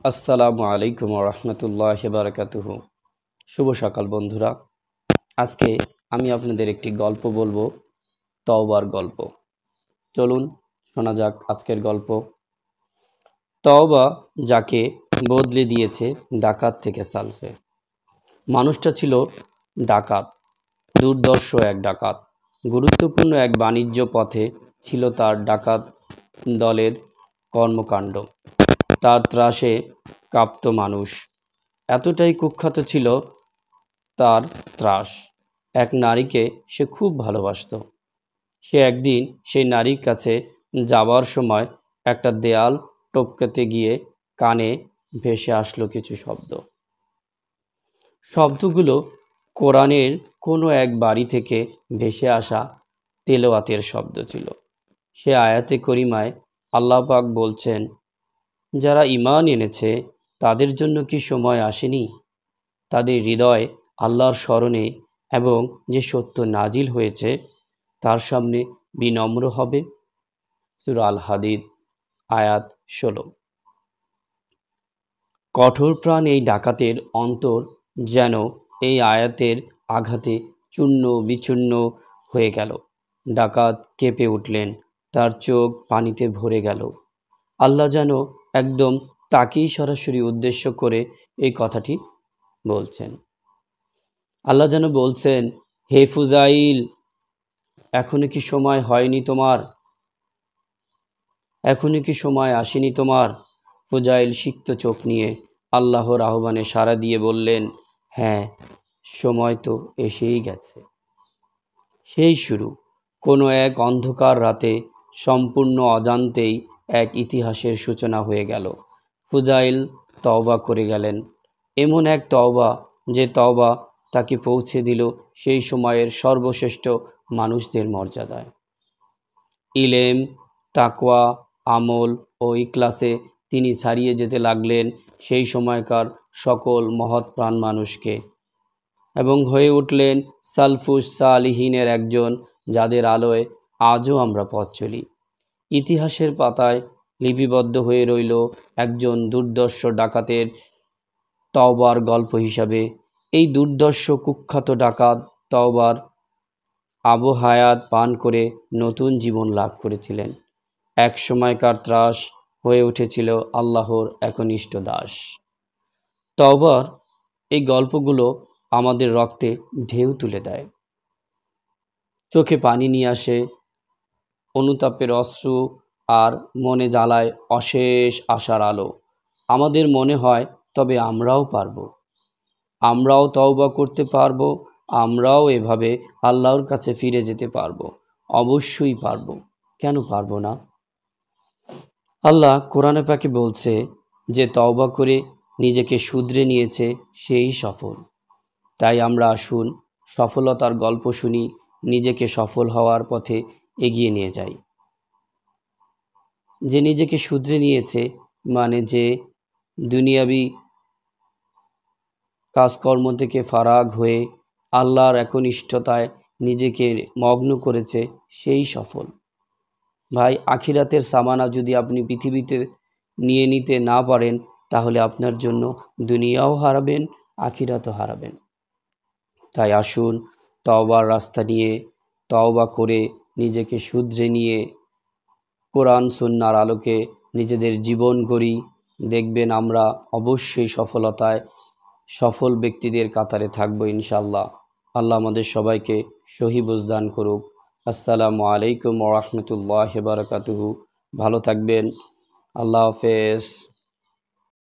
আসসালামু আলাইকুম রহমতুল্লাহ বারকাতুহু। শুভ সকাল বন্ধুরা। আজকে আমি আপনাদের একটি গল্প বলবো, তওবার গল্প। চলুন শোনা যাক আজকের গল্প। তওবা যাকে বদলে দিয়েছে ডাকাত থেকে সালফে। মানুষটা ছিল ডাকাত, দুর্দর্শ এক ডাকাত। গুরুত্বপূর্ণ এক বাণিজ্য পথে ছিল তার ডাকাত দলের কর্মকাণ্ড। তার ত্রাসে কাঁপত মানুষ। এতটাই কুখ্যাত ছিল তার ত্রাস। এক নারীকে সে খুব ভালোবাসত। সে একদিন সেই নারীর কাছে যাবার সময় একটা দেয়াল টপকাতে গিয়ে কানে ভেসে আসলো কিছু শব্দ। শব্দগুলো কোরআনের কোনো এক বাড়ি থেকে ভেসে আসা তেলাওয়াতের শব্দ ছিল। সে আয়াতে করিমায় আল্লাহ পাক বলছেন, যারা ঈমান এনেছে তাদের জন্য কি সময় আসেনি তাদের হৃদয় আল্লাহর স্মরণে এবং যে সত্য নাজিল হয়েছে তার সামনে বিনম্র হবে। সূরা আল হাদীদ আয়াত 16। কঠোর প্রাণ এই ডাকাতের অন্তর যেন এই আয়াতের আঘাতে চূর্ণ বিচূর্ণ হয়ে গেল। ডাকাত কেঁপে উঠলেন, তার চোখ পানিতে ভরে গেল। আল্লাহ যেন একদম তাকেই সরাসরি উদ্দেশ্য করে এই কথাটি বলছেন। আল্লাহ যেন বলছেন, হে ফুজাইল, এখনো কি সময় হয়নি তোমার? এখনো কি সময় আসেনি তোমার? ফুজাইল সিক্ত চোখ নিয়ে আল্লাহর আহ্বানে সাড়া দিয়ে বললেন, হ্যাঁ, সময় তো এসেই গেছে। সেই শুরু। কোনো এক অন্ধকার রাতে সম্পূর্ণ অজান্তেই এক ইতিহাসের সূচনা হয়ে গেল। ফুজাইল তওবা করে গেলেন, এমন এক তওবা যে তওবা তাকে পৌঁছে দিল সেই সময়ের সর্বশ্রেষ্ঠ মানুষদের মর্যাদায়। ইলেম, তাকওয়া, আমল ও ইখলাসে তিনি ছাড়িয়ে যেতে লাগলেন সেই সময়কার সকল মহৎ প্রাণ মানুষকে এবং হয়ে উঠলেন সালফুস সালিহিনের একজন, যাদের আলোয় আজও আমরা পথ চলি। ইতিহাসের পাতায় লিপিবদ্ধ হয়ে রইল একজন দুর্দর্শ ডাকাতের তওবার গল্প হিসাবে। এই দুর্দর্শ কুখ্যাত ডাকাত তওবার আবহায়াত পান করে নতুন জীবন লাভ করেছিলেন। এক সময়কার ত্রাস হয়ে উঠেছিল আল্লাহর একনিষ্ঠ দাস। তওবার এই গল্পগুলো আমাদের রক্তে ঢেউ তুলে দেয়, চোখে পানি নিয়ে আসে, অনুতাপের অশ্রু আর মনে জ্বালায় অশেষ আশার আলো। আমাদের মনে হয়, তবে আমরাও পারবো, আমরাও তওবা করতে পারবো, আমরাও এভাবে আল্লাহর কাছে ফিরে যেতে পারবো। অবশ্যই পারবো, কেন পারবো না? আল্লাহ কোরআনে পাকে বলছে যে তওবা করে নিজেকে শুধরে নিয়েছে সেই সফল। তাই আমরা আসুন সফলতার গল্প শুনি, নিজেকে সফল হওয়ার পথে এগিয়ে নিয়ে যাই। যে নিজেকে শুধরে নিয়েছে মানে যে দুনিয়াবি কাজকর্ম থেকে ফারাগ হয়ে আল্লাহর একনিষ্ঠতায় নিজেকে মগ্ন করেছে সেই সফল। ভাই, আখিরাতের সামানা যদি আপনি পৃথিবীতে নিয়ে নিতে না পারেন তাহলে আপনার জন্য দুনিয়াও হারাবেন, আখিরাতও হারাবেন। তাই আসুন তওবার রাস্তা নিয়ে তওবা করে নিজেকে শুধরে নিয়ে কোরআন সুন্নাহর আলোকে নিজেদের জীবন গড়ি। দেখবেন আমরা অবশ্যই সফলতায় সফল ব্যক্তিদের কাতারে থাকবো ইনশাআল্লাহ। আল্লাহ আমাদের সবাইকে সহি বুঝ দান করুক। আসসালামু আলাইকুম ওয়া রাহমাতুল্লাহি ওয়া বারাকাতুহু। ভালো থাকবেন। আল্লাহ হাফেজ।